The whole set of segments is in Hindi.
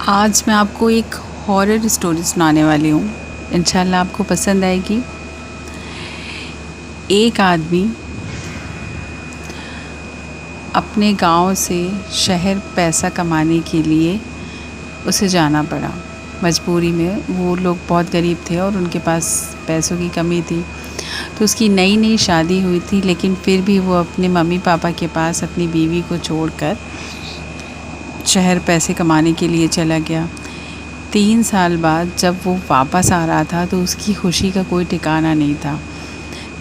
आज मैं आपको एक हॉरर स्टोरी सुनाने वाली हूँ। इंशाल्लाह आपको पसंद आएगी। एक आदमी अपने गांव से शहर पैसा कमाने के लिए उसे जाना पड़ा। मजबूरी में वो लोग बहुत गरीब थे और उनके पास पैसों की कमी थी। तो उसकी नई नई शादी हुई थी, लेकिन फिर भी वो अपने मम्मी पापा के पास अपनी बीवी को छोड़कर शहर पैसे कमाने के लिए चला गया। 3 साल बाद जब वो वापस आ रहा था तो उसकी खुशी का कोई ठिकाना नहीं था,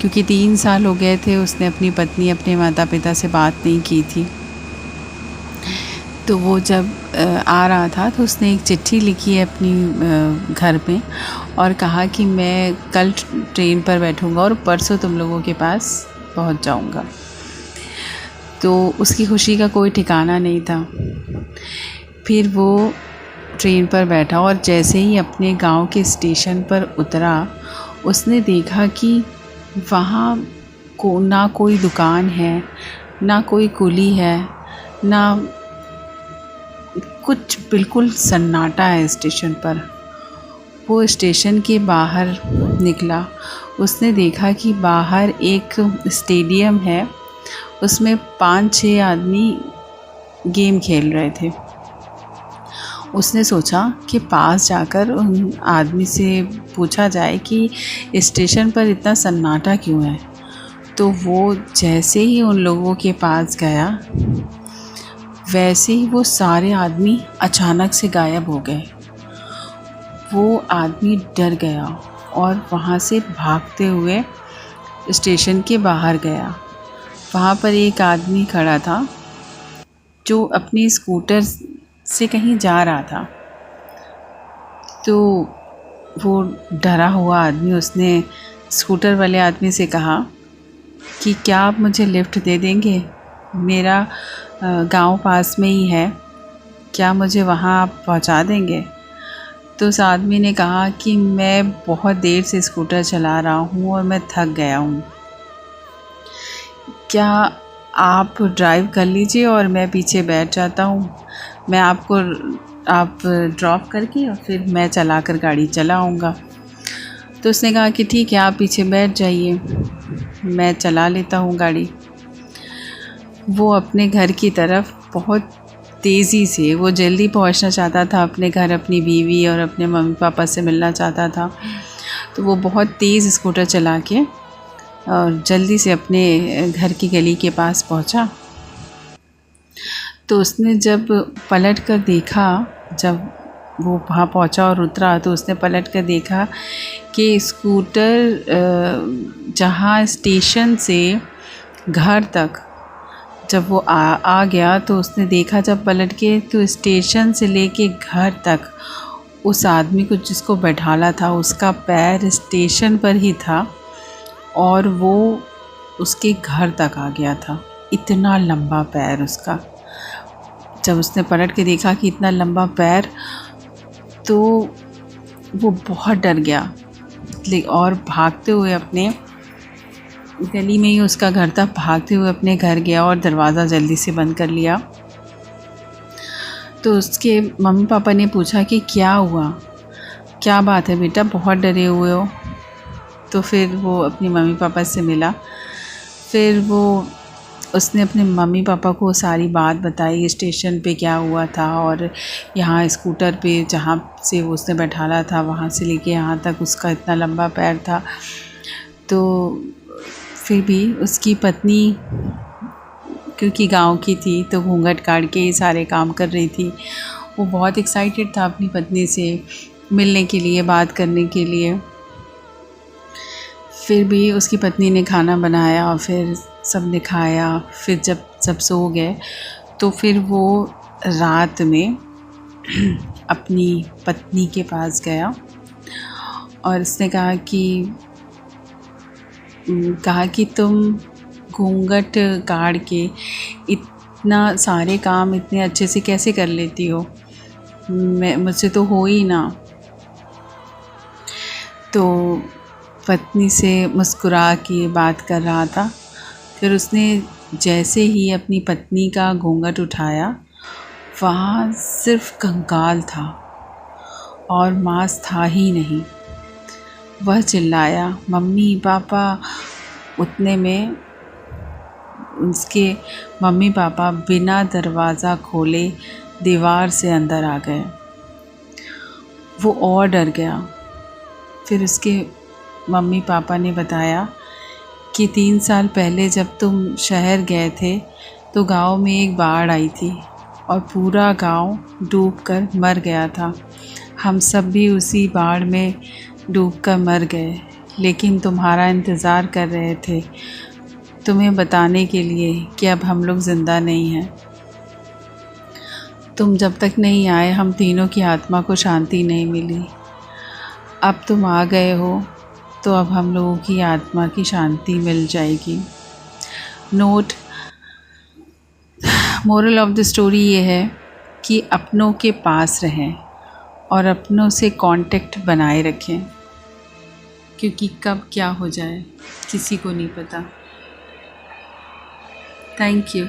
क्योंकि 3 साल हो गए थे उसने अपनी पत्नी, अपने माता पिता से बात नहीं की थी। तो वो जब आ रहा था तो उसने एक चिट्ठी लिखी है अपनी घर में और कहा कि मैं कल ट्रेन पर बैठूँगा और परसों तुम लोगों के पास पहुंच जाऊंगा। तो उसकी खुशी का कोई ठिकाना नहीं था। फिर वो ट्रेन पर बैठा और जैसे ही अपने गांव के स्टेशन पर उतरा, उसने देखा कि वहाँ ना कोई दुकान है, ना कोई कुली है, ना कुछ, बिल्कुल सन्नाटा है स्टेशन पर। वो स्टेशन के बाहर निकला, उसने देखा कि बाहर एक स्टेडियम है, उसमें 5-6 आदमी गेम खेल रहे थे। उसने सोचा कि पास जाकर उन आदमी से पूछा जाए कि स्टेशन पर इतना सन्नाटा क्यों है। तो वो जैसे ही उन लोगों के पास गया, वैसे ही वो सारे आदमी अचानक से गायब हो गए। वो आदमी डर गया और वहाँ से भागते हुए स्टेशन के बाहर गया। वहाँ पर एक आदमी खड़ा था जो अपनी स्कूटर से कहीं जा रहा था। तो वो डरा हुआ आदमी, उसने स्कूटर वाले आदमी से कहा कि क्या आप मुझे लिफ्ट दे देंगे? मेरा गांव पास में ही है, क्या मुझे वहाँ आप पहुँचा देंगे? तो उस आदमी ने कहा कि मैं बहुत देर से स्कूटर चला रहा हूँ और मैं थक गया हूँ, क्या आप ड्राइव कर लीजिए और मैं पीछे बैठ जाता हूँ, मैं आप ड्रॉप करके और फिर मैं चलाकर गाड़ी चलाऊँगा। तो उसने कहा कि ठीक है, आप पीछे बैठ जाइए, मैं चला लेता हूँ गाड़ी। वो अपने घर की तरफ बहुत तेज़ी से, वो जल्दी पहुँचना चाहता था अपने घर, अपनी बीवी और अपने मम्मी पापा से मिलना चाहता था। तो वो बहुत तेज़ स्कूटर चला के और जल्दी से अपने घर की गली के पास पहुंचा। तो उसने जब पलट कर देखा, जब वो वहाँ पहुंचा और उतरा, तो उसने पलट कर देखा कि स्कूटर जहाँ स्टेशन से घर तक जब वो आ गया, तो उसने देखा जब पलट के, तो स्टेशन से लेके घर तक उस आदमी को जिसको बैठाला था उसका पैर स्टेशन पर ही था और वो उसके घर तक आ गया था। इतना लंबा पैर उसका। जब उसने पलट के देखा कि इतना लंबा पैर, तो वो बहुत डर गया और भागते हुए अपने गली में ही उसका घर था, भागते हुए अपने घर गया और दरवाज़ा जल्दी से बंद कर लिया। तो उसके मम्मी पापा ने पूछा कि क्या हुआ, क्या बात है बेटा, बहुत डरे हुए हो? तो फिर वो अपने मम्मी पापा से मिला। फिर उसने अपने मम्मी पापा को सारी बात बताई, स्टेशन पे क्या हुआ था और यहाँ स्कूटर पे जहाँ से उसने बैठाला था वहाँ से लेके यहाँ तक उसका इतना लंबा पैर था। तो फिर भी उसकी पत्नी, क्योंकि गांव की थी, तो घूंघट काट के ये सारे काम कर रही थी। वो बहुत एक्साइटेड था अपनी पत्नी से मिलने के लिए, बात करने के लिए। फिर भी उसकी पत्नी ने खाना बनाया और फिर सब ने खाया। फिर जब सब सो गए तो फिर वो रात में अपनी पत्नी के पास गया और उसने कहा कि तुम घूंघट काट के इतना सारे काम इतने अच्छे से कैसे कर लेती हो, मुझसे तो हो ही ना। तो पत्नी से मुस्कुरा के बात कर रहा था। फिर उसने जैसे ही अपनी पत्नी का घूंघट उठाया, वहाँ सिर्फ कंकाल था और मांस था ही नहीं। वह चिल्लाया, मम्मी पापा। उतने में उसके मम्मी पापा बिना दरवाज़ा खोले दीवार से अंदर आ गए। वो और डर गया। फिर उसके मम्मी पापा ने बताया कि 3 साल पहले जब तुम शहर गए थे तो गांव में एक बाढ़ आई थी और पूरा गांव डूबकर मर गया था। हम सब भी उसी बाढ़ में डूबकर मर गए, लेकिन तुम्हारा इंतज़ार कर रहे थे, तुम्हें बताने के लिए कि अब हम लोग ज़िंदा नहीं हैं। तुम जब तक नहीं आए हम तीनों की आत्मा को शांति नहीं मिली। अब तुम आ गए हो तो अब हम लोगों की आत्मा की शांति मिल जाएगी। Note, moral of the story ये है कि अपनों के पास रहें और अपनों से कांटेक्ट बनाए रखें, क्योंकि कब क्या हो जाए किसी को नहीं पता। Thank you.